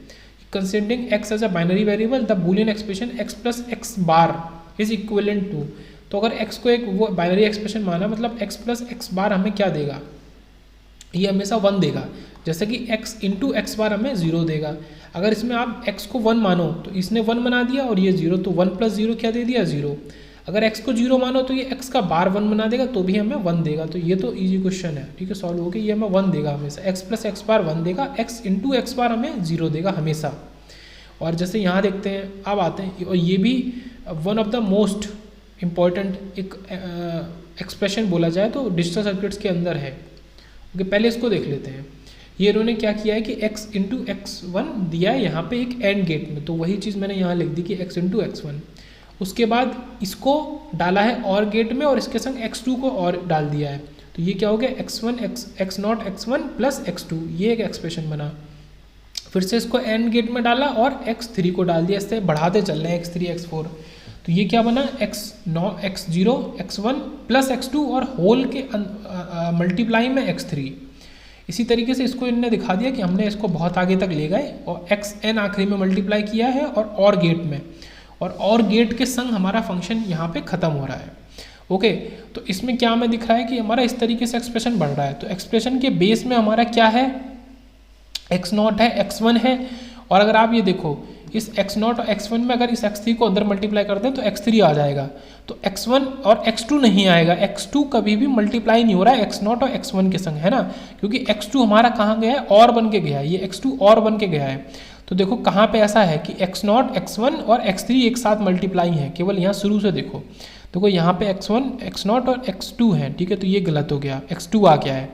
Considering X as a binary variable the Boolean expression X plus X bar is equivalent to, तो अगर x को एक वो बाइनरी एक्सप्रेशन माना, मतलब x प्लस एक्स बार हमें क्या देगा, ये हमेशा 1 देगा। जैसे कि x इंटू एक्स बार हमें 0 देगा। अगर इसमें आप x को 1 मानो तो इसने 1 बना दिया और ये 0, तो 1 प्लस 0 क्या दे दिया 0। अगर x को 0 मानो तो ये x का बार 1 बना देगा, तो भी हमें 1 देगा। तो ये तो इजी क्वेश्चन है, ठीक है, सॉल्व हो गया। ये हमें 1 देगा हमेशा, x प्लस एक्स बार 1 देगा, x इंटू एक्स बार हमें 0 देगा हमेशा। और जैसे यहाँ देखते हैं, अब आते हैं, और ये भी one of the most important एक एक्सप्रेशन बोला जाए तो डिजिटल सर्किट्स के अंदर है। ओके, पहले इसको देख लेते हैं। ये इन्होंने क्या किया है कि x इंटू x1 दिया है यहाँ पे एक एंड गेट में, तो वही चीज़ मैंने यहाँ लिख दी कि x इंटू x1। उसके बाद इसको डाला है और गेट में और इसके संग x2 को और डाल दिया है, तो ये क्या हो गया x1 x not x1 plus x2, ये एक एक्सप्रेशन बना। फिर से इसको एंड गेट में डाला और x3 को डाल दिया, इससे बढ़ाते चल रहे हैं x3 x4, तो ये क्या बना x0 x1 प्लस x2 और होल के मल्टीप्लाई में x3। इसी तरीके से इसको इनने दिखा दिया कि हमने इसको बहुत आगे तक ले गए और xn आखिरी में मल्टीप्लाई किया है और गेट में, और गेट के संग हमारा फंक्शन यहाँ पे ख़त्म हो रहा है। ओके, तो इसमें क्या हमें दिख रहा है कि हमारा इस तरीके से एक्सप्रेशन बढ़ रहा है। तो एक्सप्रेशन के बेस में हमारा क्या है, x0 है, x1 है, और अगर आप ये देखो इस x0 और x1 में अगर इस x3 को अंदर मल्टीप्लाई कर दें तो x3 आ जाएगा, तो x1 और x2 नहीं आएगा। x2 कभी भी मल्टीप्लाई नहीं हो रहा है x0 और x1 के संग, है ना, क्योंकि x2 हमारा कहाँ गया है, और बन के गया है, ये x2 और बन के गया है। तो देखो कहाँ पे ऐसा है कि x0 x1 और x3 एक साथ मल्टीप्लाई है, केवल यहाँ शुरू से देखो यहाँ पे x1 x0 और x2 है, ठीक है, तो ये गलत हो गया, x2 आ गया है।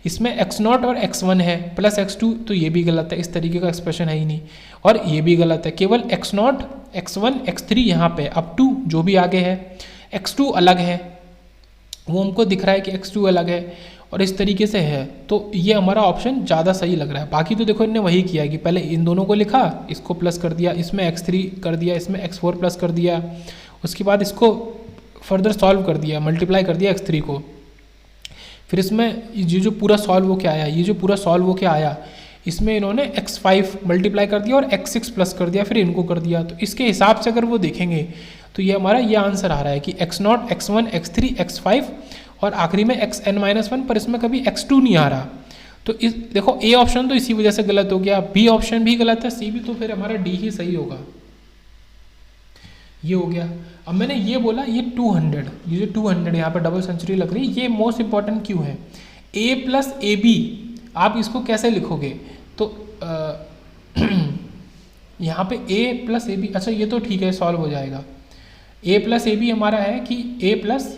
इसमें x0 और x1 है प्लस x2, तो ये भी गलत है, इस तरीके का एक्सप्रेशन है ही नहीं, और ये भी गलत है। केवल x0 x1 x3 यहाँ पे अप टू जो भी आगे है, x2 अलग है, वो हमको दिख रहा है कि x2 अलग है, और इस तरीके से है, तो ये हमारा ऑप्शन ज़्यादा सही लग रहा है। बाकी तो देखो इनने वही किया कि पहले इन दोनों को लिखा, इसको प्लस कर दिया, इसमें x3 कर दिया, इसमें x4 प्लस कर दिया, उसके बाद इसको फर्दर सॉल्व कर दिया, मल्टीप्लाई कर दिया x3 को। फिर इसमें ये जो पूरा सॉल्व हो के आया, इसमें इन्होंने x5 मल्टीप्लाई कर दिया और x6 प्लस कर दिया, फिर इनको कर दिया। तो इसके हिसाब से अगर वो देखेंगे तो ये हमारा ये आंसर आ रहा है कि x0 x1 x3 x5 और आखिरी में xn-1, पर इसमें कभी x2 नहीं आ रहा। तो इस देखो ए ऑप्शन तो इसी वजह से गलत हो गया, बी ऑप्शन भी गलत है, सी भी, तो फिर हमारा डी ही सही होगा। ये हो गया। अब मैंने ये बोला ये 200, ये जो 200 यहाँ पर डबल सेंचुरी लग रही है, ये मोस्ट इंपॉर्टेंट क्यों है। a प्लस ए बी आप इसको कैसे लिखोगे, तो यहाँ पे a प्लस ए बी, अच्छा ये तो ठीक है, सॉल्व हो जाएगा। a प्लस ए बी हमारा है कि a प्लस,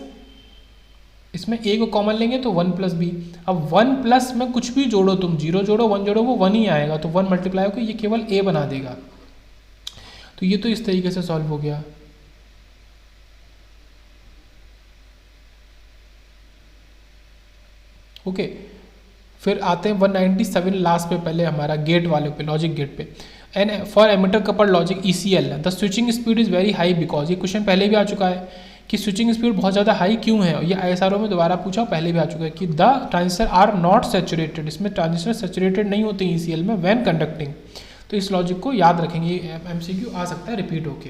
इसमें a को कॉमन लेंगे तो 1 प्लस बी। अब 1 प्लस में कुछ भी जोड़ो तुम, 0 जोड़ो 1 जोड़ो, वो 1 ही आएगा, तो 1 मल्टीप्लाई होकर ये केवल a बना देगा। तो ये तो इस तरीके से सॉल्व हो गया। ओके, फिर आते हैं 197 लास्ट पे, पहले हमारा गेट वाले पे, लॉजिक गेट पे। And for emitter couple logic ECL the switching speed is very high because, ये क्वेश्चन पहले भी आ चुका है कि स्विचिंग स्पीड बहुत ज़्यादा हाई क्यों है। ये ISRO में दोबारा पूछा, पहले भी आ चुका है कि the transistor are not saturated, इसमें ट्रांजिस्टर सैचुरेटेड नहीं होते ECL में व्हेन कंडक्टिंग। तो इस लॉजिक को याद रखेंगे, MCQ आ सकता है रिपीट होके।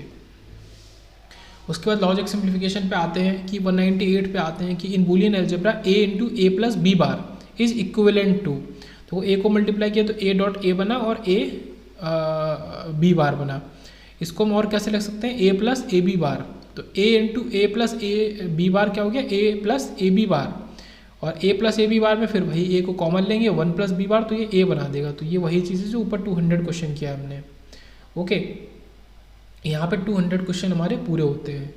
उसके बाद लॉजिक सिंप्लीफिकेशन पे आते हैं कि 198 पे आते हैं कि in Boolean algebra a into A plus B bar is equivalent to, तो a को मल्टीप्लाई किया तो a डॉट ए बना और a बी बार बना। इसको हम और कैसे लिख सकते हैं, a plus A B bar, तो a into A plus A B bar क्या हो गया, a plus A B bar, और a plus A B bar में फिर वही a को कॉमन लेंगे 1 प्लस बी बार, तो ये a बना देगा। तो ये वही चीज़ है जो ऊपर 200 क्वेश्चन किया हमने। ओके, यहाँ पे 200 क्वेश्चन हमारे पूरे होते हैं।